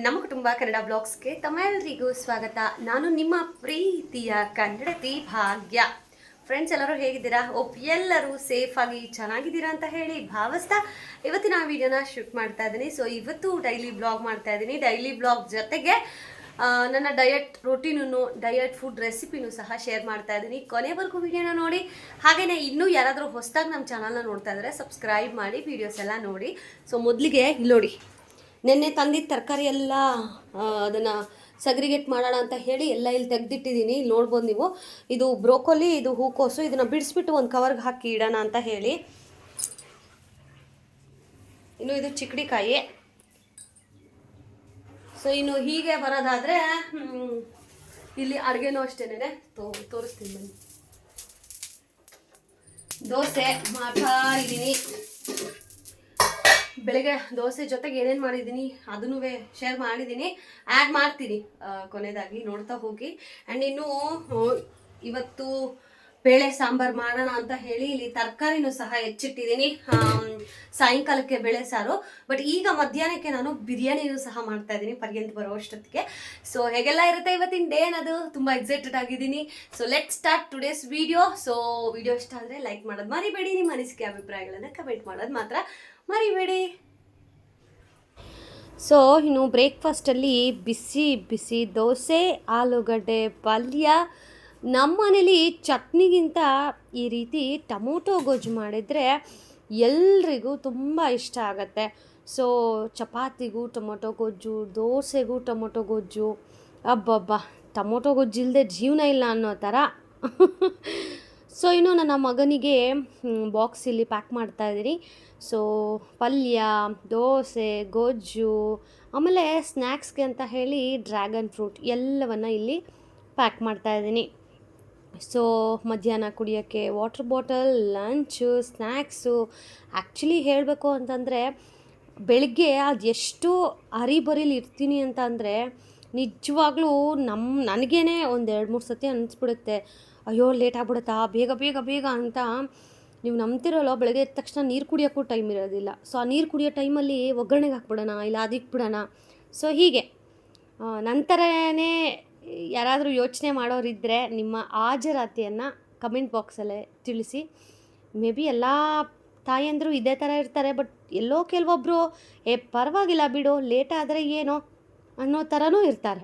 ನಮ್ಮ ಕುಟುಂಬ ಕನ್ನಡ ಬ್ಲಾಗ್ಸ್ಗೆ ತಮ್ಮೆಲ್ಲರಿಗೂ ಸ್ವಾಗತ. ನಾನು ನಿಮ್ಮ ಪ್ರೀತಿಯ ಕನ್ನಡತಿ ಭಾಗ್ಯ. ಫ್ರೆಂಡ್ಸ್, ಎಲ್ಲರೂ ಹೇಗಿದ್ದೀರಾ? ಎಲ್ಲರೂ ಸೇಫಾಗಿ ಚೆನ್ನಾಗಿದ್ದೀರಾ ಅಂತ ಹೇಳಿ ಭಾವಿಸ್ತಾ ಇವತ್ತಿನ ವಿಡಿಯೋನ ಶೂಟ್ ಮಾಡ್ತಾ ಇದ್ದೀನಿ. ಸೊ ಇವತ್ತು ಡೈಲಿ ಬ್ಲಾಗ್ ಮಾಡ್ತಾ ಇದ್ದೀನಿ. ಡೈಲಿ ಬ್ಲಾಗ್ ಜೊತೆಗೆ ನನ್ನ ಡಯಟ್ ರೂಟೀನು, ಡಯಟ್ ಫುಡ್ ರೆಸಿಪಿನೂ ಸಹ ಶೇರ್ ಮಾಡ್ತಾ ಇದ್ದೀನಿ. ಕೊನೆವರೆಗೂ ವಿಡಿಯೋನ ನೋಡಿ. ಹಾಗೆಯೇ ಇನ್ನೂ ಯಾರಾದರೂ ಹೊಸದಾಗಿ ನಮ್ಮ ಚಾನಲ್ನ ನೋಡ್ತಾ ಇದ್ದಾರೆ ಸಬ್ಸ್ಕ್ರೈಬ್ ಮಾಡಿ, ವೀಡಿಯೋಸ್ ಎಲ್ಲ ನೋಡಿ. ಸೊ ಮೊದಲಿಗೆ ಇಲ್ಲಿ ನೋಡಿ, ನೆನ್ನೆ ತಂದಿದ್ದ ತರಕಾರಿ ಎಲ್ಲ ಅದನ್ನು ಸಗ್ರಿಗೇಟ್ ಮಾಡೋಣ ಅಂತ ಹೇಳಿ ಎಲ್ಲ ಇಲ್ಲಿ ತೆಗೆದಿಟ್ಟಿದ್ದೀನಿ. ಇಲ್ಲಿ ನೋಡ್ಬೋದು ನೀವು. ಇದು ಬ್ರೋಕೊಲಿ, ಇದು ಹೂಕೋಸು. ಇದನ್ನು ಬಿಡಿಸ್ಬಿಟ್ಟು ಒಂದು ಕವರ್ಗೆ ಹಾಕಿ ಇಡೋಣ ಅಂತ ಹೇಳಿ. ಇನ್ನು ಇದು ಚಿಕ್ಕಡಿಕಾಯಿ. ಸೊ ಇನ್ನು ಹೀಗೆ ಬರೋದಾದರೆ ಇಲ್ಲಿ ಅಡುಗೆನೂ ಅಷ್ಟೇನೆ ತೋರಿಸ್ತೀನಿ ಬನ್ನಿ. ದೋಸೆ ಮಾಡ್ತಾ ಇದ್ದೀನಿ. ಬೆಳಗ್ಗೆ ದೋಸೆ ಜೊತೆಗೆ ಏನೇನು ಮಾಡಿದ್ದೀನಿ ಅದನ್ನೂ ಶೇರ್ ಮಾಡಿದ್ದೀನಿ, ಆ್ಯಡ್ ಮಾಡ್ತೀನಿ ಕೊನೆಯದಾಗಿ, ನೋಡ್ತಾ ಹೋಗಿ. ಆ್ಯಂಡ್ ಇನ್ನು ಇವತ್ತು ಬೇಳೆ ಸಾಂಬಾರು ಮಾಡೋಣ ಅಂತ ಹೇಳಿ ಇಲ್ಲಿ ತರಕಾರಿನೂ ಸಹ ಹೆಚ್ಚಿಟ್ಟಿದ್ದೀನಿ. ಸಾಯಂಕಾಲಕ್ಕೆ ಬೇಳೆ ಸಾರು, ಬಟ್ ಈಗ ಮಧ್ಯಾಹ್ನಕ್ಕೆ ನಾನು ಬಿರಿಯಾನಿನೂ ಸಹ ಮಾಡ್ತಾ ಇದ್ದೀನಿ ಪರ್ಯಂತ ಬರೋ ಅಷ್ಟೊತ್ತಿಗೆ. ಸೊ ಹೇಗೆಲ್ಲ ಇರುತ್ತೆ ಇವತ್ತಿನ ಡೇ ಅನ್ನೋದು ತುಂಬ ಎಕ್ಸೈಟೆಡ್ ಆಗಿದ್ದೀನಿ. So let start today's video. So video ಇಷ್ಟ ಆದರೆ ಲೈಕ್ ಮಾಡೋದು ಮರಿಬೇಡಿ. ನಿಮ್ಮ ಅನಿಸಿಕೆ ಅಭಿಪ್ರಾಯಗಳನ್ನು ಕಮೆಂಟ್ ಮಾಡೋದು ಮಾತ್ರ ಮರಿಬೇಡಿ. ಸೊ ಇನ್ನು ಬ್ರೇಕ್ಫಾಸ್ಟಲ್ಲಿ ಬಿಸಿ ಬಿಸಿ ದೋಸೆ, ಆಲೂಗಡ್ಡೆ ಪಲ್ಯ. ನಮ್ಮ ಮನೇಲಿ ಚಟ್ನಿಗಿಂತ ಈ ರೀತಿ ಟೊಮೊಟೊ ಗೊಜ್ಜು ಮಾಡಿದರೆ ಎಲ್ರಿಗೂ ತುಂಬ ಇಷ್ಟ ಆಗುತ್ತೆ. ಸೊ ಚಪಾತಿಗೂ ಟೊಮೊಟೊ ಗೊಜ್ಜು, ದೋಸೆಗೂ ಟೊಮೊಟೊ ಗೊಜ್ಜು, ಅಬ್ಬಬ್ಬ, ಟೊಮೊಟೊ ಗೊಜ್ಜು ಇಲ್ಲದೆ ಜೀವನ ಇಲ್ಲ ಅನ್ನೋ ಥರ. ಸೊ ಇನ್ನು ನನ್ನ ಮಗನಿಗೆ ಬಾಕ್ಸ್ ಇಲ್ಲಿ ಪ್ಯಾಕ್ ಮಾಡ್ತಾಯಿದ್ದೀನಿ. ಸೊ ಪಲ್ಯ, ದೋಸೆ, ಗೊಜ್ಜು, ಆಮೇಲೆ ಸ್ನ್ಯಾಕ್ಸ್ಗೆ ಅಂತ ಹೇಳಿ ಡ್ರ್ಯಾಗನ್ ಫ್ರೂಟ್ ಎಲ್ಲವನ್ನು ಇಲ್ಲಿ ಪ್ಯಾಕ್ ಮಾಡ್ತಾಯಿದ್ದೀನಿ. ಸೊ ಮಧ್ಯಾಹ್ನ ಕುಡಿಯೋಕ್ಕೆ water bottle, lunch, snacks. Actually ಹೇಳಬೇಕು ಅಂತಂದರೆ ಬೆಳಗ್ಗೆ ಅದೆಷ್ಟು ಹರಿಬರಿಲಿ ಇರ್ತೀನಿ ಅಂತ ಅಂದರೆ ನಿಜವಾಗ್ಲೂ ನನಗೇ ಒಂದು 2-3 ಸತಿ ಅನಿಸ್ಬಿಡುತ್ತೆ, ಅಯ್ಯೋ ಲೇಟ್ ಆಗ್ಬಿಡುತ್ತಾ, ಬೇಗ ಬೇಗ ಬೇಗ ಅಂತ. ನೀವು ನಂಬ್ತಿರೋಲ್ಲ, ಬೆಳಗ್ಗೆ ಎದ್ದ ತಕ್ಷಣ ನೀರು ಕುಡಿಯೋಕ್ಕೂ ಟೈಮ್ ಇರೋದಿಲ್ಲ. ಸೊ ಆ ನೀರು ಕುಡಿಯೋ ಟೈಮಲ್ಲಿ ಒಗ್ಗರಣೆಗೆ ಹಾಕ್ಬಿಡೋಣ, ಇಲ್ಲ ಅದಕ್ಬಿಡೋಣ. ಸೊ ಹೀಗೆ ನಂತರನೇ ಯಾರಾದರೂ ಯೋಚನೆ ಮಾಡೋರಿದ್ದರೆ ನಿಮ್ಮ ಹಾಜರಾತಿಯನ್ನು ಕಮೆಂಟ್ ಬಾಕ್ಸಲ್ಲೇ ತಿಳಿಸಿ. ಮೇ ಬಿ ಎಲ್ಲ ತಾಯಂದರು ಇದೇ ಥರ ಇರ್ತಾರೆ, ಬಟ್ ಎಲ್ಲೋ ಕೆಲವೊಬ್ಬರು ಪರವಾಗಿಲ್ಲ ಬಿಡು, ಲೇಟ್ ಆದರೆ ಏನೋ ಅನ್ನೋ ಥರನೂ ಇರ್ತಾರೆ.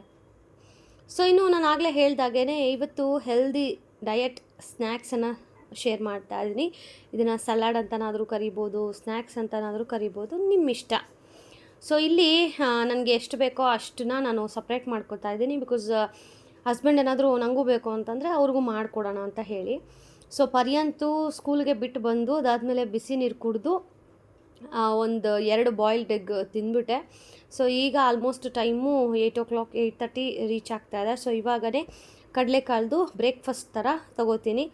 ಸೊ ಇನ್ನು ನಾನು ಆಗಲೇ ಹೇಳ್ದಾಗೇ ಇವತ್ತು ಹೆಲ್ದಿ ಡಯಟ್ ಸ್ನ್ಯಾಕ್ಸನ್ನು ಶೇರ್ ಮಾಡ್ತಾ ಇದ್ದೀನಿ. ಇದನ್ನು ಸಲಾಡ್ ಅಂತನಾದರೂ ಕರಿಬೋದು, ಸ್ನ್ಯಾಕ್ಸ್ ಅಂತನಾದರೂ ಕರಿಬೋದು, ನಿಮ್ಮ ಇಷ್ಟ. ಸೊ ಇಲ್ಲಿ ನನಗೆ ಎಷ್ಟು ಬೇಕೋ ಅಷ್ಟನ್ನ ನಾನು ಸಪ್ರೇಟ್ ಮಾಡ್ಕೊತಾ ಇದ್ದೀನಿ. ಬಿಕಾಸ್ ಹಸ್ಬೆಂಡ್ ಏನಾದರೂ ನನಗೂ ಬೇಕು ಅಂತಂದರೆ ಅವ್ರಿಗೂ ಮಾಡಿಕೊಡೋಣ ಅಂತ ಹೇಳಿ. ಸೊ ಪರ್ಯಂತು ಸ್ಕೂಲ್ಗೆ ಬಿಟ್ಟು ಬಂದು ಅದಾದಮೇಲೆ ಬಿಸಿ ನೀರು ಕುಡಿದು ಒಂದು 2 ಬಾಯ್ಲ್ಡ್ ಎಗ್ ತಿಂದ್ಬಿಟ್ಟೆ. ಸೊ ಈಗ ಆಲ್ಮೋಸ್ಟ್ ಟೈಮು 8 o'clock 8:30 ರೀಚ್ ಆಗ್ತಾಯಿದೆ. ಸೊ ಇವಾಗಲೇ ಕಡಲೆಕಾಳ್ದು ಬ್ರೇಕ್ಫಾಸ್ಟ್ ಥರ ತೊಗೋತೀನಿ.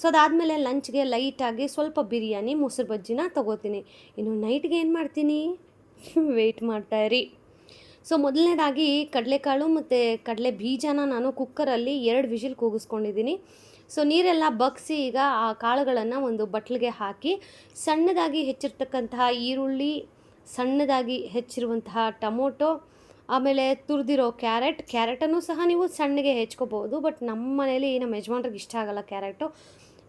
ಸೊ ಅದಾದಮೇಲೆ ಲಂಚ್ಗೆ ಲೈಟಾಗಿ ಸ್ವಲ್ಪ ಬಿರಿಯಾನಿ, ಮೊಸರು ಬಜ್ಜಿನ ತೊಗೋತೀನಿ. ಇನ್ನು ನೈಟ್ಗೆ ಏನು ಮಾಡ್ತೀನಿ ವೆಯ್ಟ್ ಮಾಡ್ತಾಯಿರಿ. ಸೊ ಮೊದಲನೇದಾಗಿ ಕಡಲೆಕಾಳು ಮತ್ತು ಕಡಲೆ ಬೀಜನ ನಾನು ಕುಕ್ಕರಲ್ಲಿ 2 ವಿಷಿಲ್ ಕೂಗಿಸ್ಕೊಂಡಿದ್ದೀನಿ. ಸೊ ನೀರೆಲ್ಲ ಬಗ್ಸಿ ಈಗ ಆ ಕಾಳುಗಳನ್ನು ಒಂದು ಬಟ್ಲಿಗೆ ಹಾಕಿ ಸಣ್ಣದಾಗಿ ಹೆಚ್ಚಿರ್ತಕ್ಕಂತಹ ಈರುಳ್ಳಿ, ಸಣ್ಣದಾಗಿ ಹೆಚ್ಚಿರುವಂತಹ ಟೊಮೊಟೊ, ಆಮೇಲೆ ತುರಿದಿರೋ ಕ್ಯಾರೆಟನ್ನು ಸಹ ನೀವು ಸಣ್ಣಗೆ ಹೆಚ್ಕೋಬೋದು. ಬಟ್ ನಮ್ಮ ಮನೇಲಿ ನಮ್ಮ ಯಜಮಾನ್ರಿಗೆ ಇಷ್ಟ ಆಗೋಲ್ಲ ಕ್ಯಾರೆಟು.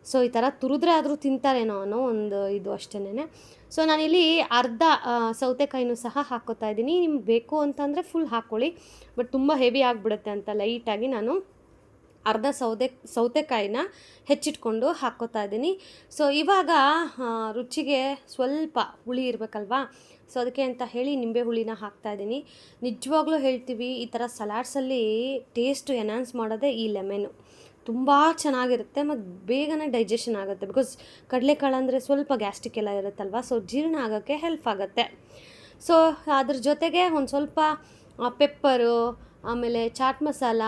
ಸೊ ಈ ಥರ ತುರಿದ್ರೆ ಆದರೂ ತಿಂತಾರೇನೋ ಅನ್ನೋ ಒಂದು ಇದು ಅಷ್ಟೇನೆ. ಸೊ ನಾನಿಲ್ಲಿ ಅರ್ಧ ಸೌತೆಕಾಯಿನೂ ಸಹ ಹಾಕ್ಕೋತಾ ಇದ್ದೀನಿ. ನಿಮ್ಗೆ ಬೇಕು ಅಂತಂದರೆ ಫುಲ್ ಹಾಕ್ಕೊಳ್ಳಿ, ಬಟ್ ತುಂಬ ಹೆವಿ ಆಗಿಬಿಡುತ್ತೆ ಅಂತ ಲೈಟಾಗಿ ನಾನು ಅರ್ಧ ಸೌತೆಕಾಯಿನ ಹೆಚ್ಚಿಟ್ಕೊಂಡು ಹಾಕ್ಕೋತಾ ಇದ್ದೀನಿ. ಸೊ ಇವಾಗ ರುಚಿಗೆ ಸ್ವಲ್ಪ ಹುಳಿ ಇರಬೇಕಲ್ವಾ, ಸೊ ಅದಕ್ಕೆ ಅಂತ ಹೇಳಿ ನಿಂಬೆ ಹುಳಿನ ಹಾಕ್ತಾಯಿದ್ದೀನಿ. ನಿಜವಾಗ್ಲೂ ಹೇಳ್ತೀವಿ, ಈ ಥರ ಸಲಾಡ್ಸಲ್ಲಿ ಟೇಸ್ಟು ಎನ್ಹಾನ್ಸ್ ಮಾಡೋದೇ ಈ ಲೆಮನ್ನು. ತುಂಬ ಚೆನ್ನಾಗಿರುತ್ತೆ ಮತ್ತು ಬೇಗನೆ ಡೈಜೆಷನ್ ಆಗುತ್ತೆ. ಬಿಕಾಸ್ ಕಡಲೆಕಾಳು ಅಂದರೆ ಸ್ವಲ್ಪ ಗ್ಯಾಸ್ಟ್ರಿಕ್ ಎಲ್ಲ ಇರುತ್ತಲ್ವ, ಸೊ ಜೀರ್ಣ ಆಗೋಕ್ಕೆ ಹೆಲ್ಪ್ ಆಗುತ್ತೆ. ಸೊ ಅದ್ರ ಜೊತೆಗೆ ಒಂದು ಸ್ವಲ್ಪ ಪೆಪ್ಪರು, ಆಮೇಲೆ ಚಾಟ್ ಮಸಾಲ,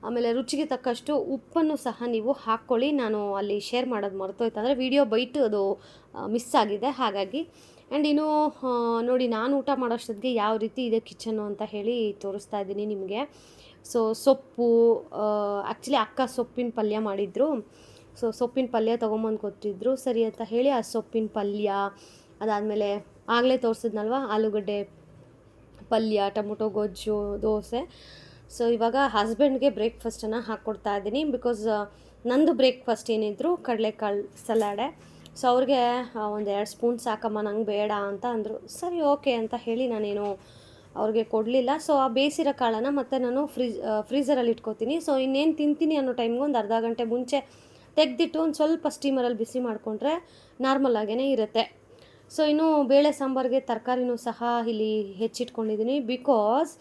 ಆಮೇಲೆ ರುಚಿಗೆ ತಕ್ಕಷ್ಟು ಉಪ್ಪನ್ನು ಸಹ ನೀವು ಹಾಕ್ಕೊಳ್ಳಿ. ನಾನು ಅಲ್ಲಿ ಶೇರ್ ಮಾಡೋದು ಮರ್ತೋಯ್ತು, ಅಂದರೆ ವಿಡಿಯೋ ಬೈಟು ಅದು ಮಿಸ್ ಆಗಿದೆ ಹಾಗಾಗಿ. ಆ್ಯಂಡ್ ಇನ್ನು ನೋಡಿ, ನಾನು ಊಟ ಮಾಡೋಷ್ಟೊತ್ತಿಗೆ ಯಾವ ರೀತಿ ಇದೆ ಕಿಚನ್ನು ಅಂತ ಹೇಳಿ ತೋರಿಸ್ತಾ ಇದ್ದೀನಿ ನಿಮಗೆ. ಸೊ ಸೊಪ್ಪು, ಆ್ಯಕ್ಚುಲಿ ಅಕ್ಕ ಸೊಪ್ಪಿನ ಪಲ್ಯ ಮಾಡಿದರು. ಸೊ ಸೊಪ್ಪಿನ ಪಲ್ಯ ತೊಗೊಂಬಂದು ಕೊಟ್ಟಿದ್ರು, ಸರಿ ಅಂತ ಹೇಳಿ ಆ ಸೊಪ್ಪಿನ ಪಲ್ಯ, ಅದಾದಮೇಲೆ ಆಗಲೇ ತೋರಿಸಿದ್ನಲ್ವ ಆಲೂಗಡ್ಡೆ ಪಲ್ಯ, ಟೊಮೊಟೊ ಗೊಜ್ಜು, ದೋಸೆ. ಸೊ ಇವಾಗ ಹಸ್ಬೆಂಡ್ಗೆ ಬ್ರೇಕ್ಫಾಸ್ಟನ್ನು ಹಾಕ್ಕೊಡ್ತಾ ಇದ್ದೀನಿ. ಬಿಕಾಸ್ ನಂದು ಬ್ರೇಕ್ಫಾಸ್ಟ್ ಏನಿದ್ರು ಕಡಲೆಕಾಳು ಸಲಾಡೆ. ಸೊ ಅವ್ರಿಗೆ 1-2 ಸ್ಪೂನ್ ಸಾಕಮ್ಮ, ನಂಗೆ ಬೇಡ ಅಂತ ಅಂದರು. ಸರಿ ಓಕೆ ಅಂತ ಹೇಳಿ ನಾನೇನು ಅವ್ರಿಗೆ ಕೊಡಲಿಲ್ಲ. ಸೊ ಆ ಬೇಯಿಸಿರೋ ಕಾಳನ್ನು ಮತ್ತೆ ನಾನು ಫ್ರೀಝರಲ್ಲಿ ಇಟ್ಕೋತೀನಿ. ಸೊ ಇನ್ನೇನು ತಿಂತೀನಿ ಅನ್ನೋ ಟೈಮ್ಗೆ ಒಂದು ಅರ್ಧ ಗಂಟೆ ಮುಂಚೆ ತೆಗೆದಿಟ್ಟು ಒಂದು ಸ್ವಲ್ಪ ಸ್ಟೀಮರಲ್ಲಿ ಬಿಸಿ ಮಾಡಿಕೊಂಡ್ರೆ ನಾರ್ಮಲಾಗೇ ಇರುತ್ತೆ. ಸೊ ಇನ್ನು ಬೇಳೆ ಸಾಂಬಾರಿಗೆ ತರಕಾರಿನೂ ಸಹ ಇಲ್ಲಿ ಹೆಚ್ಚಿಟ್ಕೊಂಡಿದ್ದೀನಿ. ಬಿಕಾಸ್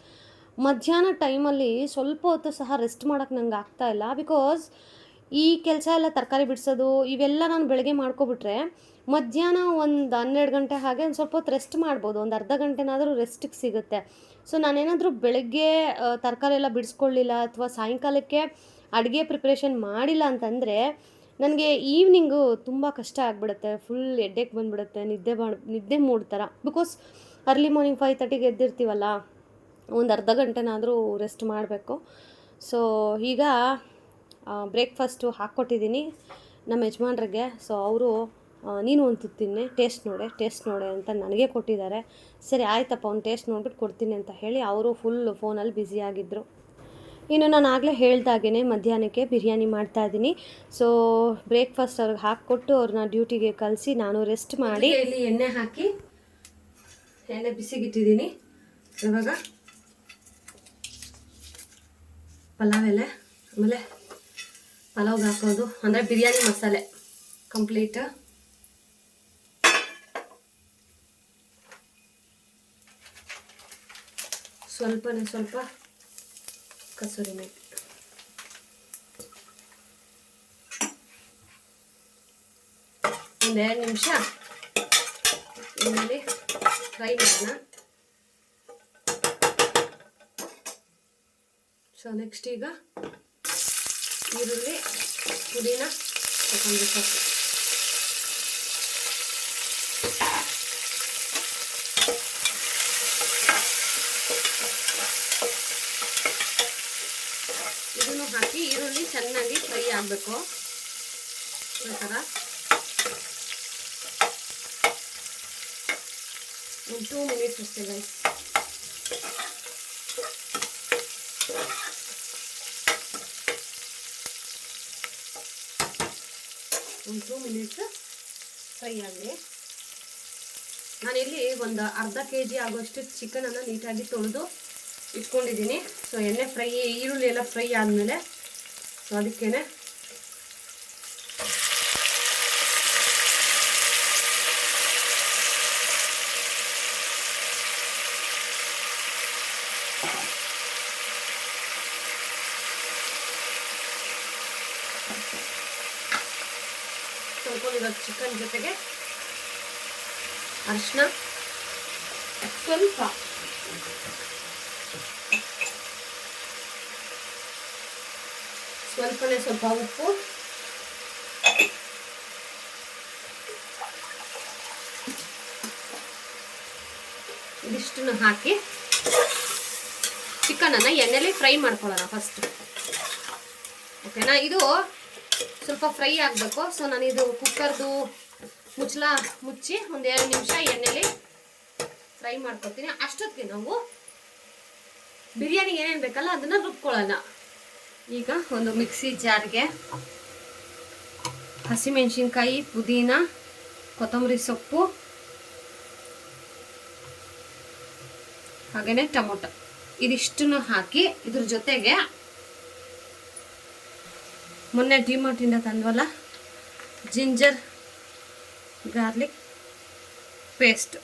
ಮಧ್ಯಾಹ್ನ ಟೈಮಲ್ಲಿ ಸ್ವಲ್ಪ ಹೊತ್ತು ಸಹ ರೆಸ್ಟ್ ಮಾಡೋಕ್ಕೆ ನಂಗೆ ಆಗ್ತಾಯಿಲ್ಲ. ಬಿಕಾಸ್ ಈ ಕೆಲಸ ಎಲ್ಲ ತರಕಾರಿ ಬಿಡಿಸೋದು ಇವೆಲ್ಲ ನಾನು ಬೆಳಗ್ಗೆ ಮಾಡ್ಕೊಬಿಟ್ರೆ ಮಧ್ಯಾಹ್ನ ಒಂದು 12 ಗಂಟೆ ಹಾಗೆ ಒಂದು ಸ್ವಲ್ಪ ಹೊತ್ತು ರೆಸ್ಟ್ ಮಾಡ್ಬೋದು. ಒಂದು ಅರ್ಧ ಗಂಟೆನಾದರೂ ರೆಸ್ಟಿಗೆ ಸಿಗುತ್ತೆ. ಸೊ ನಾನೇನಾದರೂ ಬೆಳಗ್ಗೆ ತರಕಾರಿ ಎಲ್ಲ ಬಿಡಿಸ್ಕೊಳ್ಳಿಲ್ಲ ಅಥವಾ ಸಾಯಂಕಾಲಕ್ಕೆ ಅಡುಗೆ ಪ್ರಿಪ್ರೇಷನ್ ಮಾಡಿಲ್ಲ ಅಂತಂದರೆ ನನಗೆ ಈವ್ನಿಂಗು ತುಂಬ ಕಷ್ಟ ಆಗಿಬಿಡುತ್ತೆ. ಫುಲ್ ಹೆಡ್ಡೇಕ್ ಬಂದುಬಿಡುತ್ತೆ, ನಿದ್ದೆ ಮೂಡ್ ಥರ. ಬಿಕಾಸ್ ಅರ್ಲಿ ಮಾರ್ನಿಂಗ್ 5:30ಗೆ ಎದ್ದಿರ್ತೀವಲ್ಲ, ಒಂದು ಅರ್ಧ ಗಂಟೆನಾದರೂ ರೆಸ್ಟ್ ಮಾಡಬೇಕು. ಸೊ ಈಗ ಬ್ರೇಕ್ಫಾಸ್ಟು ಹಾಕ್ಕೊಟ್ಟಿದ್ದೀನಿ ನಮ್ಮ ಯಜಮಾನ್ರಿಗೆ. ಸೊ ಅವರು ನೀನು ಒಂದು ತುತ್ತು ತಿನ್ನೆ, ಟೇಸ್ಟ್ ನೋಡೆ ಅಂತ ನನಗೆ ಕೊಟ್ಟಿದ್ದಾರೆ. ಸರಿ ಆಯ್ತಪ್ಪ, ಒಂದು ಟೇಸ್ಟ್ ನೋಡ್ಬಿಟ್ಟು ಕೊಡ್ತೀನಿ ಅಂತ ಹೇಳಿ ಅವರು ಫುಲ್ ಫೋನಲ್ಲಿ ಬ್ಯುಸಿಯಾಗಿದ್ದರು. ಇನ್ನು ನಾನು ಆಗಲೇ ಹೇಳ್ದಾಗೇ ಮಧ್ಯಾಹ್ನಕ್ಕೆ ಬಿರಿಯಾನಿ ಮಾಡ್ತಾಯಿದ್ದೀನಿ. ಸೊ ಬ್ರೇಕ್ಫಾಸ್ಟ್ ಅವ್ರಿಗೆ ಹಾಕ್ಕೊಟ್ಟು ಅವ್ರನ್ನ ಡ್ಯೂಟಿಗೆ ಕಳಿಸಿ ನಾನು ರೆಸ್ಟ್ ಮಾಡಿ ಇಲ್ಲಿ ಎಣ್ಣೆ ಹಾಕಿ ಎಣ್ಣೆ ಬಿಸಿಗಿಟ್ಟಿದ್ದೀನಿ. ಇವಾಗ ಪಲಾವ್ ಎಲೆ, ಆಮೇಲೆ ಪಲಾವ್ಗೆ ಹಾಕೋದು ಅಂದರೆ ಬಿರಿಯಾನಿ ಮಸಾಲೆ ಕಂಪ್ಲೀಟ್. ಸ್ವಲ್ಪ ಕಸೂರಿ ಮೇಥಿ, ಒಂದು 2 ನಿಮಿಷ ಎಣ್ಣೆಲಿ ಫ್ರೈ ಮಾಡೋಣ. ಸೊ ನೆಕ್ಸ್ಟ್ ಈಗ ಈರುಳ್ಳಿ, ಪುದೀನ, ಕೊತ್ತಂಬರಿ ಸೊಪ್ಪು, ಇದನ್ನು ಹಾಕಿ ಈರುಳ್ಳಿ ಚೆನ್ನಾಗಿ ಫ್ರೈ ಆಗಬೇಕು. ಈ ಥರ ಒಂದು 2 ಮಿನಿಟ್ಸ್ ಅಷ್ಟೇ ಗೈಸ್. ಒಂದು 2 ಮಿನಿಟ್ಸ್ ಫ್ರೈ ಆಗಲಿ. ನಾನಿಲ್ಲಿ ಒಂದು ಅರ್ಧ kg ಆಗೋಷ್ಟು ಚಿಕನನ್ನು ನೀಟಾಗಿ ತೊಳೆದು ಇಟ್ಕೊಂಡಿದ್ದೀನಿ. ಸೊ ಎಣ್ಣೆ ಈರುಳ್ಳಿ ಎಲ್ಲ ಫ್ರೈ ಆದಮೇಲೆ ಸೊ ಅದಕ್ಕೇನೆ ತೊಳ್ಕೊಂಡಿರೋ ಚಿಕನ್ ಜೊತೆಗೆ ಅರಿಶಿನ, ಸ್ವಲ್ಪ ಉಪ್ಪು, ಇದಿಷ್ಟನ್ನು ಹಾಕಿ ಚಿಕನನ್ನು ಎಣ್ಣೆಲಿ ಫ್ರೈ ಮಾಡ್ಕೊಳ್ಳೋಣ ಫಸ್ಟ್. ಓಕೆನಾ? ಇದು ಸ್ವಲ್ಪ ಫ್ರೈ ಆಗಬೇಕು. ಸೊ ನಾನಿದು ಕುಕ್ಕರ್ದು ಮುಚ್ಚಳ ಮುಚ್ಚಿ ಒಂದು 2 ನಿಮಿಷ ಎಣ್ಣೆಲಿ ಫ್ರೈ ಮಾಡ್ಕೊತೀನಿ. ಅಷ್ಟೊತ್ತಿಗೆ ನಾವು ಬಿರಿಯಾನಿಗೆ ಏನೇನು ಬೇಕಲ್ಲ ಅದನ್ನು ರುಬ್ಕೊಳ್ಳೋಣ. ಈಗ ಒಂದು ಮಿಕ್ಸಿ ಜಾರ್ಗೆ ಹಸಿಮೆಣಸಿನ್ಕಾಯಿ, ಪುದೀನ, ಕೊತ್ತಂಬರಿ ಸೊಪ್ಪು, ಹಾಗೆಯೇ ಟೊಮೊಟೊ ಇದಿಷ್ಟನ್ನು ಹಾಕಿ ಇದ್ರ ಜೊತೆಗೆ ಮೊನ್ನೆ ಡಿಮಾರ್ಟಿಂದ ತಂದ್ವಲ್ಲ ginger garlic paste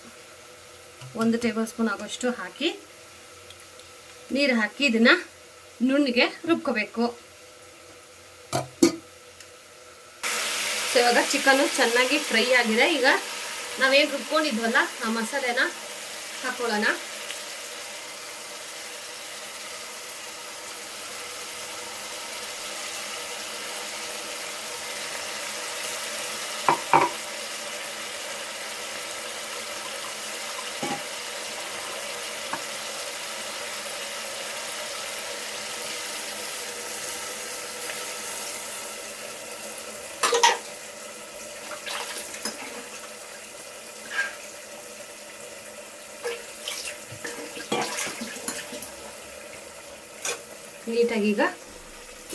1 tablespoon ಆಗೋಷ್ಟು ಹಾಕಿ ನೀರು ಹಾಕಿ ಇದನ್ನು ನುಣ್ಣಗೆ ರುಬ್ಕೋಬೇಕು. ಸೊ ಇವಾಗ ಚಿಕನ್ನು ಚೆನ್ನಾಗಿ ಫ್ರೈ ಆಗಿದೆ. ಈಗ ನಾವೇನು ರುಬ್ಕೊಂಡಿದ್ವಲ್ಲ ಆ ಮಸಾಲೆನ ಹಾಕೊಳ್ಳೋಣ. ನೀಟಾಗಿ ಈಗ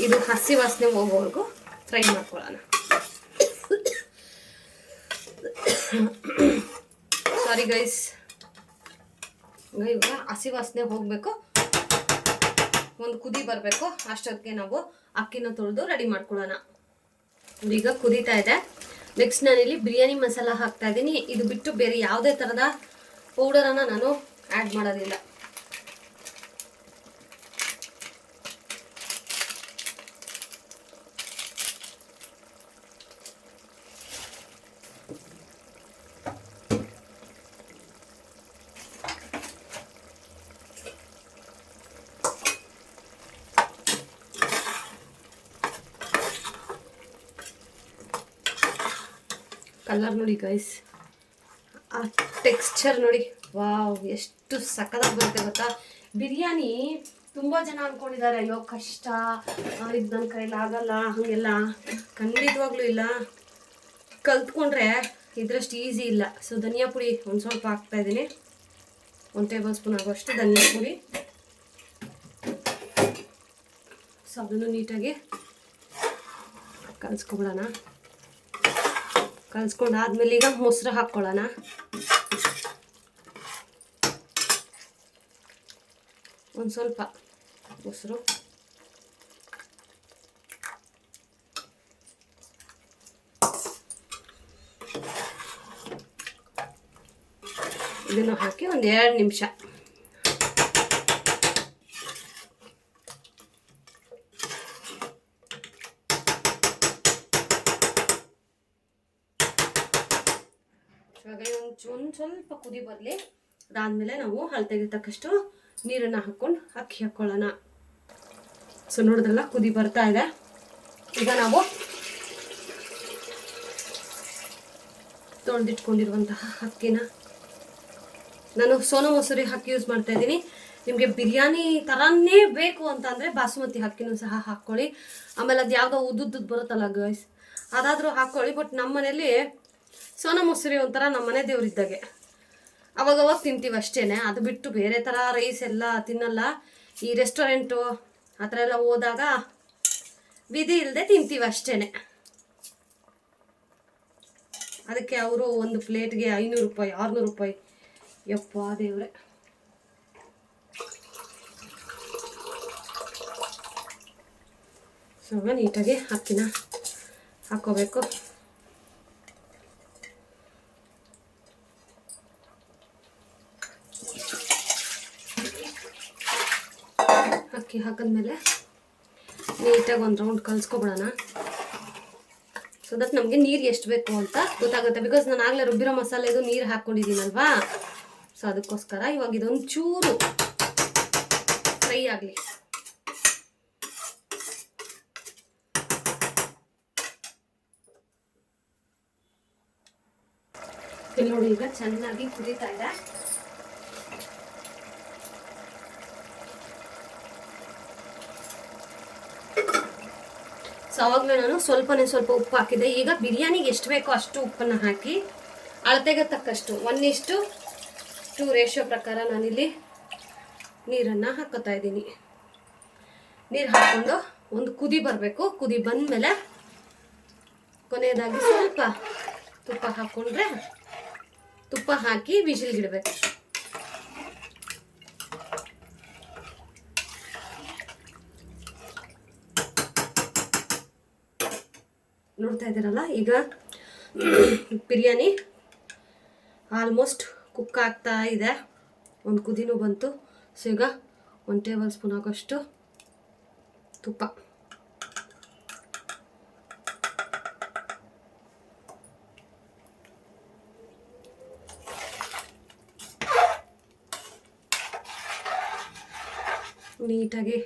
ಇದು ಹಸಿ ವಾಸನೆ ಹೋಗೋವರೆಗೂ ಫ್ರೈ ಮಾಡ್ಕೊಳ್ಳೋಣ. ಸಾರಿ ಗೈಸ್, ಇವಾಗ ಹಸಿ ವಾಸನೆ ಹೋಗಬೇಕು, ಒಂದು ಕುದಿ ಬರಬೇಕು. ಅಷ್ಟೊತ್ತಿಗೆ ನಾವು ಅಕ್ಕಿನ ತೊಳೆದು ರೆಡಿ ಮಾಡ್ಕೊಳ್ಳೋಣ. ಈಗ ಕುದೀತಾ ಇದೆ. ನೆಕ್ಸ್ಟ್ ನಾನಿಲ್ಲಿ ಬಿರಿಯಾನಿ ಮಸಾಲ ಹಾಕ್ತಾ ಇದ್ದೀನಿ. ಇದು ಬಿಟ್ಟು ಬೇರೆ ಯಾವುದೇ ಥರದ ಪೌಡರನ್ನು ನಾನು ಆ್ಯಡ್ ಮಾಡೋದಿಲ್ಲ. ಕಲರ್ ನೋಡಿ ಗೈಸ್, ಆ ಟೆಕ್ಸ್ಚರ್ ನೋಡಿ, ವಾವ್ ಎಷ್ಟು ಸಕ್ಕತ್ತಾಗಿ ಬರುತ್ತೆ ಗೊತ್ತಾ. ಬಿರಿಯಾನಿ ತುಂಬ ಜನ ಅಂದ್ಕೊಂಡಿದ್ದಾರೆ, ಅಯ್ಯೋ ಕಷ್ಟ, ಇದು ನನ್ನ ಕೈಲಿ ಆಗಲ್ಲ, ಹಾಗೆಲ್ಲ ಖಂಡಿತವಾಗ್ಲೂ ಇಲ್ಲ. ಕಲ್ತ್ಕೊಂಡ್ರೆ ಇದರಷ್ಟು ಈಸಿ ಇಲ್ಲ. ಸೊ ಧನಿಯಾ ಪುಡಿ ಒಂದು ಸ್ವಲ್ಪ ಹಾಕ್ತಾಯಿದ್ದೀನಿ, 1 ಟೇಬಲ್ ಸ್ಪೂನ್ ಆಗೋಷ್ಟು ಧನಿಯಾ ಪುಡಿ. ಸೊ ಅದನ್ನು ನೀಟಾಗಿ ಕಲಿಸ್ಕೊಬಿಡೋಣ. ಕಲಿಸ್ಕೊಂಡಾದ್ಮೇಲೆ ಈಗ ಮೊಸರು ಹಾಕ್ಕೊಳ್ಳೋಣ. ಒಂದು ಸ್ವಲ್ಪ ಮೊಸರು, ಇದನ್ನು ಹಾಕಿ ಒಂದು 2 ನಿಮಿಷ ಒಂದು ಸ್ವಲ್ಪ ಕುದಿ ಬರಲಿ. ಅದಾದಮೇಲೆ ನಾವು ಅಳತೆಗೆ ತಕ್ಕಷ್ಟು ನೀರನ್ನು ಹಾಕ್ಕೊಂಡು ಅಕ್ಕಿ ಹಾಕ್ಕೊಳ್ಳೋಣ. ಸೊ ನೋಡಿದ್ರಲ್ಲ, ಕುದಿ ಬರ್ತಾ ಇದೆ. ಈಗ ನಾವು ತೊಳೆದಿಟ್ಕೊಂಡಿರುವಂತಹ ಅಕ್ಕಿನ, ನಾನು ಸೋನಾ ಮಸೂರಿ ಅಕ್ಕಿ ಯೂಸ್ ಮಾಡ್ತಾ ಇದ್ದೀನಿ. ನಿಮಗೆ ಬಿರಿಯಾನಿ ಥರನೇ ಬೇಕು ಅಂತಂದರೆ ಬಾಸುಮತಿ ಅಕ್ಕಿನೂ ಸಹ ಹಾಕ್ಕೊಳ್ಳಿ. ಆಮೇಲೆ ಅದು ಯಾವುದೋ ಉದ್ದುದ್ದು ಬರುತ್ತಲ್ಲ ಗೈಸ್, ಅದಾದರೂ ಹಾಕ್ಕೊಳ್ಳಿ. ಬಟ್ ನಮ್ಮ ಮನೇಲಿ ಸೋನಾ ಮಸೂರಿ ಒಂಥರ ನಮ್ಮ ಮನೆ ದೇವ್ರಿದ್ದಾಗೆ, ಅವಾಗವಾಗ ತಿಂತೀವಿ ಅಷ್ಟೇ. ಅದು ಬಿಟ್ಟು ಬೇರೆ ಥರ ರೈಸ್ ಎಲ್ಲ ತಿನ್ನಲ್ಲ. ಈ ರೆಸ್ಟೋರೆಂಟು ಆ ಥರ ಎಲ್ಲ ಹೋದಾಗ ವಿಧಿ ಇಲ್ಲದೆ ತಿಂತೀವಿ ಅಷ್ಟೇ. ಅದಕ್ಕೆ ಅವರು ಒಂದು ಪ್ಲೇಟ್ಗೆ 500 ರೂಪಾಯಿ 600 ರೂಪಾಯಿ, ಯಪ್ಪ ದೇವ್ರೆ. ಸೊ ನೀಟಾಗಿ ಅಕ್ಕಿನ ಹಾಕ್ಕೋಬೇಕು. ಅಕ್ಕಿ ಹಾಕಿದ್ಮೇಲೆ ನೀಟಾಗಿ ಒಂದು ರೌಂಡ್ ಕಲಿಸ್ಕೊಬಿಡೋಣ. ಸೊ ದಟ್ ನಮಗೆ ನೀರು ಎಷ್ಟು ಬೇಕು ಅಂತ ಗೊತ್ತಾಗುತ್ತೆ. ಬಿಕಾಸ್ ನಾನು ಆಗಲೇ ರುಬ್ಬಿರೋ ಮಸಾಲೆದು ನೀರು ಹಾಕ್ಕೊಂಡಿದ್ದೀನಲ್ವಾ, ಸೊ ಅದಕ್ಕೋಸ್ಕರ ಇವಾಗ ಇದೊಂದು ಚೂರು ಫ್ರೈ ಆಗಲಿ. ಇಲ್ಲಿ ನೋಡಿ, ಈಗ ಚೆನ್ನಾಗಿ ಕುದೀತಾ ಇದೆ. ಸೊ ಅವಾಗಲೇ ನಾನು ಸ್ವಲ್ಪ ಉಪ್ಪು ಹಾಕಿದ್ದೆ. ಈಗ ಬಿರಿಯಾನಿಗೆ ಎಷ್ಟು ಬೇಕೋ ಅಷ್ಟು ಉಪ್ಪನ್ನು ಹಾಕಿ ಅಳತೆಗೆ ತಕ್ಕಷ್ಟು 1:2 ರೇಷಿಯೋ ಪ್ರಕಾರ ನಾನಿಲ್ಲಿ ನೀರನ್ನು ಹಾಕೋತಾ ಇದ್ದೀನಿ. ನೀರು ಹಾಕ್ಕೊಂಡು ಒಂದು ಕುದಿ ಬರಬೇಕು. ಕುದಿ ಬಂದಮೇಲೆ ಕೊನೆಯದಾಗಿ ಸ್ವಲ್ಪ ತುಪ್ಪ ಹಾಕ್ಕೊಂಡ್ರೆ, ತುಪ್ಪ ಹಾಕಿ ವಿಜಿಲ್ಗಿಡಬೇಕು. ನೋಡ್ತಾ ಇದ್ದೀರಲ್ಲ, ಈಗ ಬಿರಿಯಾನಿ ಆಲ್ಮೋಸ್ಟ್ ಕುಕ್ ಆಗ್ತಾ ಇದೆ. ಒಂದು ಕುದಿನೂ ಬಂತು. ಸೊ ಈಗ 1 ಟೇಬಲ್ ಸ್ಪೂನ್ ಆಗೋಷ್ಟು ತುಪ್ಪ, ನೀಟಾಗಿ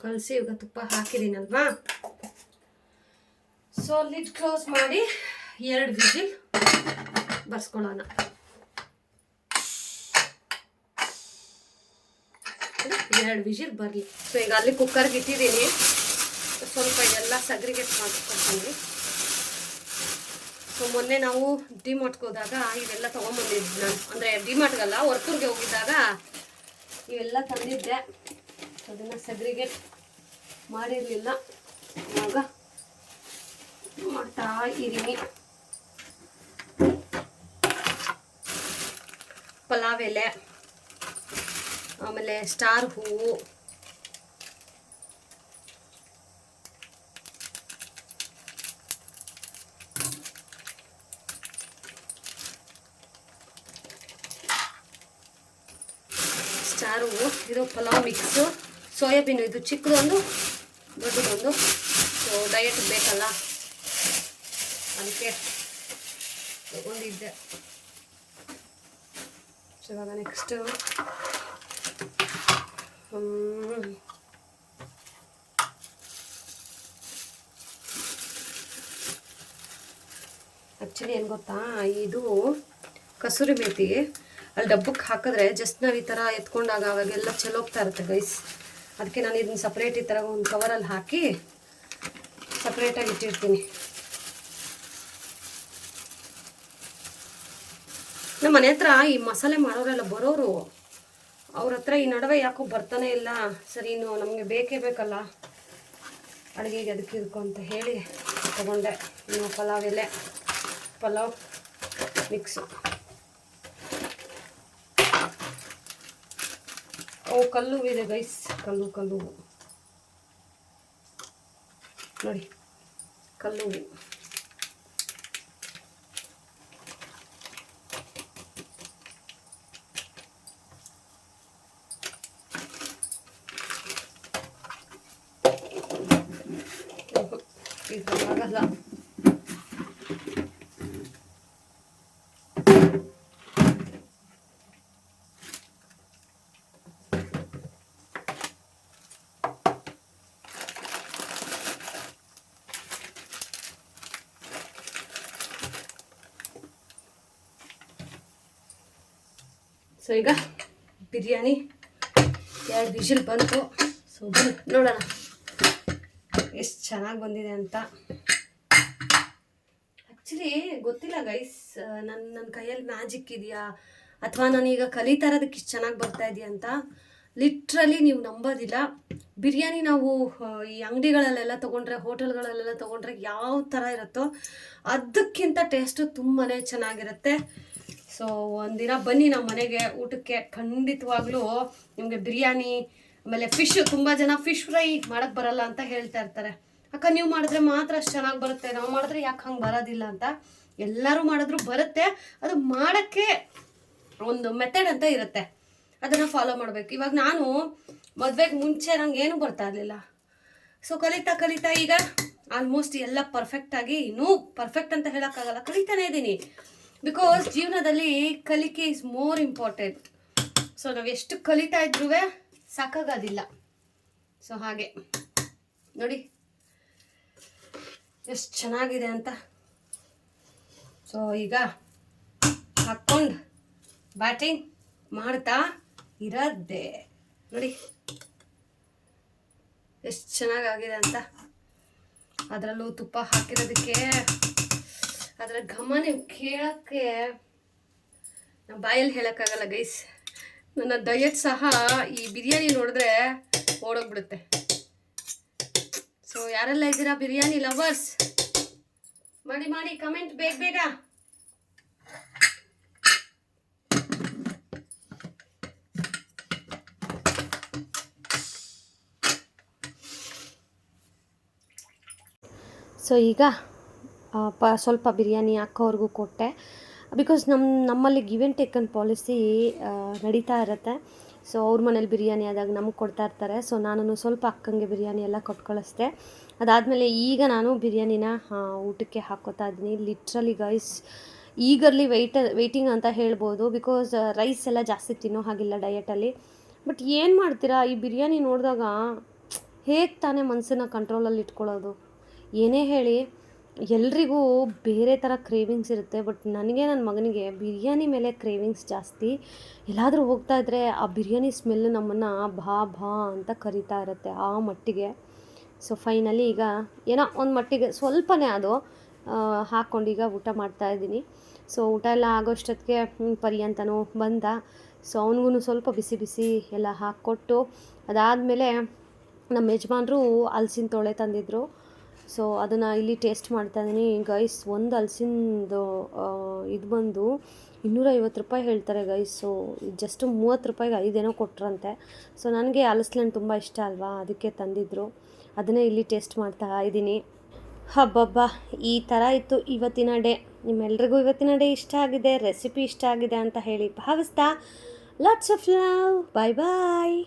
ಕಲಸಿ ಈಗ ತುಪ್ಪ ಹಾಕಿದ್ದೀನಲ್ವಾ. ಸೊ ಲಿಡ್ ಕ್ಲೋಸ್ ಮಾಡಿ 2 ವಿಜಿಲ್ ಬರ್ಸ್ಕೊಳ್ಳೋಣ. 2 ವಿಜಿಲ್ ಬರಲಿ. ಸೊ ಈಗ ಅಲ್ಲಿ ಕುಕ್ಕರ್ಗೆ ಇಟ್ಟಿದ್ದೀನಿ. ಸ್ವಲ್ಪ ಇದೆಲ್ಲ ಸಗ್ರಿಗೇಟ್ ಮಾಡ್ಕೊಳ್ತೀನಿ. ಸೊ ಮೊನ್ನೆ ನಾವು ಡಿಮಾರ್ಟ್ಗೆ ಹೋದಾಗ ಇವೆಲ್ಲ ತೊಗೊಂಬಂದಿದ್ದೆ ನಾನು. ಅಂದರೆ ಡಿಮಾರ್ಟ್ಗಲ್ಲ, ವರ್ತೂರ್ಗೆ ಹೋಗಿದ್ದಾಗ ಇವೆಲ್ಲ ತಂದಿದ್ದೆ. ಅದನ್ನು ಸೆಗ್ರಿಗೇಟ್ ಮಾಡಿರಲಿಲ್ಲ, ಇವಾಗ ಮಾಡ್ತಾ ಇದ್ದೀನಿ. ಪಲಾವ್ ಎಲೆ, ಆಮೇಲೆ ಸ್ಟಾರ್ ಹೂವು, ಇದು ಪಲಾವ್ ಮಿಕ್ಸು, ಸೋಯಾಬೀನು, ಇದು ಚಿಕ್ಕದೊಂದು ದೊಡ್ಡದೊಂದು. ಸೊ ಡಯಟ್ ಬೇಕಲ್ಲ, ಅದಕ್ಕೆ ತಗೊಂಡಿದ್ದೆ. ಸೊ ಇವಾಗ ನೆಕ್ಸ್ಟು ಆ್ಯಕ್ಚುಲಿ ಏನು ಗೊತ್ತಾ, ಇದು ಕಸೂರಿ ಮೇಥಿ ಅಲ್ಲಿ ಡಬ್ಬಕ್ಕೆ ಹಾಕಿದ್ರೆ ಜಸ್ಟ್ ನಾವು ಈ ಥರ ಎತ್ಕೊಂಡಾಗ ಅವಾಗೆಲ್ಲ ಚೆಲ್ಲೋಗ್ತಾ ಇರುತ್ತೆ ಗೈಸ್. ಅದಕ್ಕೆ ನಾನು ಇದನ್ನ ಸಪ್ರೇಟ್ ಈ ಥರ ಒಂದು ಕವರಲ್ಲಿ ಹಾಕಿ ಸಪ್ರೇಟಾಗಿ ಇಟ್ಟಿರ್ತೀನಿ. ನಮ್ಮ ಮನೆ ಹತ್ರ ಈ ಮಸಾಲೆ ಮಾಡೋರೆಲ್ಲ ಬರೋರು, ಅವ್ರ ಹತ್ರ ಈ ನಡುವೆ ಯಾಕೋ ಬರ್ತಾನೆ ಇಲ್ಲ. ಸರಿ, ಇನ್ನು ನಮಗೆ ಬೇಕೇ ಬೇಕಲ್ಲ ಅಡುಗೆಗೆ, ಅದಕ್ಕೆ ಇದಕ್ಕೂ ಅಂತ ಹೇಳಿ ತಗೊಂಡೆ. ಇನ್ನು ಪಲಾವ್ ಎಲೆ, ಪಲಾವ್ ಮಿಕ್ಸು. ಕಲ್ಲು ಇದೆ ಗೈಸ್, ಕಲ್ಲು ನೋಡಿ, ಕಲ್ಲು. ಇದಾಗಲ್ಲ. ಸೊ ಈಗ ಬಿರಿಯಾನಿ 2 ವಿಷಲ್ ಬಂತು. ಸೊ ನೋಡೋಣ ಎಷ್ಟು ಚೆನ್ನಾಗಿ ಬಂದಿದೆ ಅಂತ. ಆ್ಯಕ್ಚುಲಿ ಗೊತ್ತಿಲ್ಲ ಗೈಸ್, ನನ್ನ ಕೈಯಲ್ಲಿ ಮ್ಯಾಜಿಕ್ ಇದೆಯಾ ಅಥವಾ ನಾನೀಗ ಕಲಿತಾ ಇರೋದಕ್ಕೆ ಇಷ್ಟು ಚೆನ್ನಾಗಿ ಬರ್ತಾ ಇದೆಯಾ ಅಂತ. ಲಿಟ್ರಲಿ ನೀವು ನಂಬೋದಿಲ್ಲ, ಬಿರಿಯಾನಿ ನಾವು ಈ ಅಂಗಡಿಗಳಲ್ಲೆಲ್ಲ ತೊಗೊಂಡ್ರೆ, ಹೋಟೆಲ್ಗಳಲ್ಲೆಲ್ಲ ತೊಗೊಂಡ್ರೆ ಯಾವ ಥರ ಇರುತ್ತೋ ಅದಕ್ಕಿಂತ ಟೇಸ್ಟು ತುಂಬಾ ಚೆನ್ನಾಗಿರುತ್ತೆ. ಸೊ ಒಂದಿನ ಬನ್ನಿ ನಮ್ಮ ಮನೆಗೆ ಊಟಕ್ಕೆ, ಖಂಡಿತವಾಗ್ಲೂ ನಿಮಗೆ ಬಿರಿಯಾನಿ, ಆಮೇಲೆ ಫಿಶ್. ತುಂಬ ಜನ ಫಿಶ್ ಫ್ರೈ ಮಾಡೋಕ್ಕೆ ಬರಲ್ಲ ಅಂತ ಹೇಳ್ತಾ ಇರ್ತಾರೆ. ಅಕ್ಕ ನೀವು ಮಾಡಿದ್ರೆ ಮಾತ್ರ ಅಷ್ಟು ಚೆನ್ನಾಗಿ ಬರುತ್ತೆ, ನಾವು ಮಾಡಿದ್ರೆ ಯಾಕೆ ಹಂಗೆ ಬರೋದಿಲ್ಲ ಅಂತ. ಎಲ್ಲರೂ ಮಾಡಿದ್ರು ಬರುತ್ತೆ, ಅದು ಮಾಡೋಕ್ಕೆ ಒಂದು ಮೆಥಡ್ ಅಂತ ಇರುತ್ತೆ, ಅದನ್ನು ಫಾಲೋ ಮಾಡಬೇಕು. ಇವಾಗ ನಾನು ಮದುವೆಗೆ ಮುಂಚೆ ನಂಗೆ ಏನೂ ಬರ್ತಾ ಇರಲಿಲ್ಲ. ಸೊ ಕಲಿತಾ ಈಗ ಆಲ್ಮೋಸ್ಟ್ ಎಲ್ಲ ಪರ್ಫೆಕ್ಟಾಗಿ, ಇನ್ನೂ ಪರ್ಫೆಕ್ಟ್ ಅಂತ ಹೇಳೋಕ್ಕಾಗಲ್ಲ, ಕಲಿತಾನೇ ಇದ್ದೀನಿ. ಬಿಕಾಸ್ ಜೀವನದಲ್ಲಿ ಕಲಿಕೆ ಈಸ್ ಮೋರ್ ಇಂಪಾರ್ಟೆಂಟ್. ಸೊ ನಾವು ಎಷ್ಟು ಕಲಿತಾ ಇದ್ರೂ ಸಾಕಾಗೋದಿಲ್ಲ. ಸೊ ಹಾಗೆ ನೋಡಿ ಎಷ್ಟು ಚೆನ್ನಾಗಿದೆ ಅಂತ. ಸೊ ಈಗ ಹಾಕ್ಕೊಂಡು ಬ್ಯಾಟಿಂಗ್ ಮಾಡ್ತಾ ಇರೋದೇ ನೋಡಿ ಎಷ್ಟು ಚೆನ್ನಾಗಾಗಿದೆ ಅಂತ. ಅದರಲ್ಲೂ ತುಪ್ಪ ಹಾಕಿರೋದಕ್ಕೆ ಅದರ ಘಮ ನೀವು ಕೇಳೋಕ್ಕೆ ನಾವು ಬಾಯಲ್ಲಿ ಹೇಳೋಕ್ಕಾಗಲ್ಲ ಗೈಸ್. ನನ್ನ ಡಯಟ್ ಸಹ ಈ ಬಿರಿಯಾನಿ ನೋಡಿದ್ರೆ ಓಡೋಗ್ಬಿಡುತ್ತೆ. ಸೊ ಯಾರೆಲ್ಲ ಇದ್ದೀರಾ ಬಿರಿಯಾನಿ ಲವರ್ಸ್, ಮಾಡಿ ಕಮೆಂಟ್ ಬೇಗ. ಸೊ ಈಗ ಸ್ವಲ್ಪ ಬಿರಿಯಾನಿ ಹಾಕೋರ್ಗೂ ಕೊಟ್ಟೆ. ಬಿಕಾಸ್ ನಮ್ಮಲ್ಲಿ ಗಿವ್ ಆ್ಯಂಡ್ ಟೇಕನ್ ಪಾಲಿಸಿ ನಡೀತಾ ಇರುತ್ತೆ. ಸೊ ಅವ್ರ ಮನೇಲಿ ಬಿರಿಯಾನಿ ಆದಾಗ ನಮಗೆ ಕೊಡ್ತಾ ಇರ್ತಾರೆ. ಸೊ ನಾನು ಸ್ವಲ್ಪ ಅಕ್ಕಂಗೆ ಬಿರಿಯಾನಿ ಎಲ್ಲ ಕೊಟ್ಟು ಕಳಿಸ್ದೆ. ಅದಾದಮೇಲೆ ಈಗ ನಾನು ಬಿರಿಯಾನಿನ ಊಟಕ್ಕೆ ಹಾಕ್ಕೋತಾ ಇದ್ದೀನಿ. ಲಿಟ್ರಲಿ ಗೈಸ್, ಈಗರ್ಲಿ ವೆಯ್ಟಿಂಗ್ ಅಂತ ಹೇಳ್ಬೋದು. ಬಿಕಾಸ್ ರೈಸ್ ಎಲ್ಲ ಜಾಸ್ತಿ ತಿನ್ನೋ ಹಾಗಿಲ್ಲ ಡಯಟಲ್ಲಿ. ಬಟ್ ಏನು ಮಾಡ್ತೀರಾ, ಈ ಬಿರಿಯಾನಿ ನೋಡಿದಾಗ ಹೇಗೆ ತಾನೇ ಮನಸ್ಸನ್ನು ಕಂಟ್ರೋಲಲ್ಲಿ ಇಟ್ಕೊಳ್ಳೋದು. ಏನೇ ಹೇಳಿ, ಎಲ್ರಿಗೂ ಬೇರೆ ಥರ ಕ್ರೇವಿಂಗ್ಸ್ ಇರುತ್ತೆ. ಬಟ್ ನನಗೆ ನನ್ನ ಮಗನಿಗೆ ಬಿರಿಯಾನಿ ಮೇಲೆ ಕ್ರೇವಿಂಗ್ಸ್ ಜಾಸ್ತಿ. ಎಲ್ಲಾದರೂ ಹೋಗ್ತಾ ಇದ್ದರೆ ಆ ಬಿರಿಯಾನಿ ಸ್ಮೆಲ್ಲು ನಮ್ಮನ್ನು ಭಾ ಅಂತ ಕರಿತಾ ಇರುತ್ತೆ ಆ ಮಟ್ಟಿಗೆ. ಸೊ ಫೈನಲಿ ಈಗ ಏನೋ ಒಂದು ಮಟ್ಟಿಗೆ ಸ್ವಲ್ಪನೇ ಅದು ಹಾಕ್ಕೊಂಡು ಈಗ ಊಟ ಮಾಡ್ತಾಯಿದ್ದೀನಿ. ಸೊ ಊಟ ಎಲ್ಲ ಆಗೋಷ್ಟೊತ್ತಿಗೆ ಪರಿ ಅಂತನೂ ಬಂದ. ಸೊ ಅವನಿಗೂ ಸ್ವಲ್ಪ ಬಿಸಿ ಬಿಸಿ ಎಲ್ಲ ಹಾಕ್ಕೊಟ್ಟು ಅದಾದಮೇಲೆ ನಮ್ಮ ಯಜಮಾನ್ರು ಹಲ್ಸಿನ ತೊಳೆ ತಂದಿದ್ದರು. ಸೊ ಅದನ್ನು ಇಲ್ಲಿ ಟೇಸ್ಟ್ ಮಾಡ್ತಾಯಿದ್ದೀನಿ ಗೈಸ್. ಒಂದು ಹಲ್ಸಿಂದು ಇದು ಬಂದು 250 ರೂಪಾಯಿ ಹೇಳ್ತಾರೆ ಗೈಸ್. ಸೊ ಜಸ್ಟ್ 30 ರೂಪಾಯಿಗೆ 5 ಏನೋ ಕೊಟ್ರಂತೆ. ಸೊ ನನಗೆ ಹಲಸಿನ ತುಂಬ ಇಷ್ಟ ಅಲ್ವಾ, ಅದಕ್ಕೆ ತಂದಿದ್ದರು. ಅದನ್ನೇ ಇಲ್ಲಿ ಟೇಸ್ಟ್ ಮಾಡ್ತಾ ಇದ್ದೀನಿ. ಹಬ್ಬಬ್ಬ, ಈ ಥರ ಇತ್ತು ಇವತ್ತಿನ ಡೇ. ನಿಮ್ಮೆಲ್ರಿಗೂ ಇವತ್ತಿನ ಡೇ ಇಷ್ಟ ಆಗಿದೆ, ರೆಸಿಪಿ ಇಷ್ಟ ಆಗಿದೆ ಅಂತ ಹೇಳಿ ಭಾವಿಸ್ತಾ lots of love. Bye bye.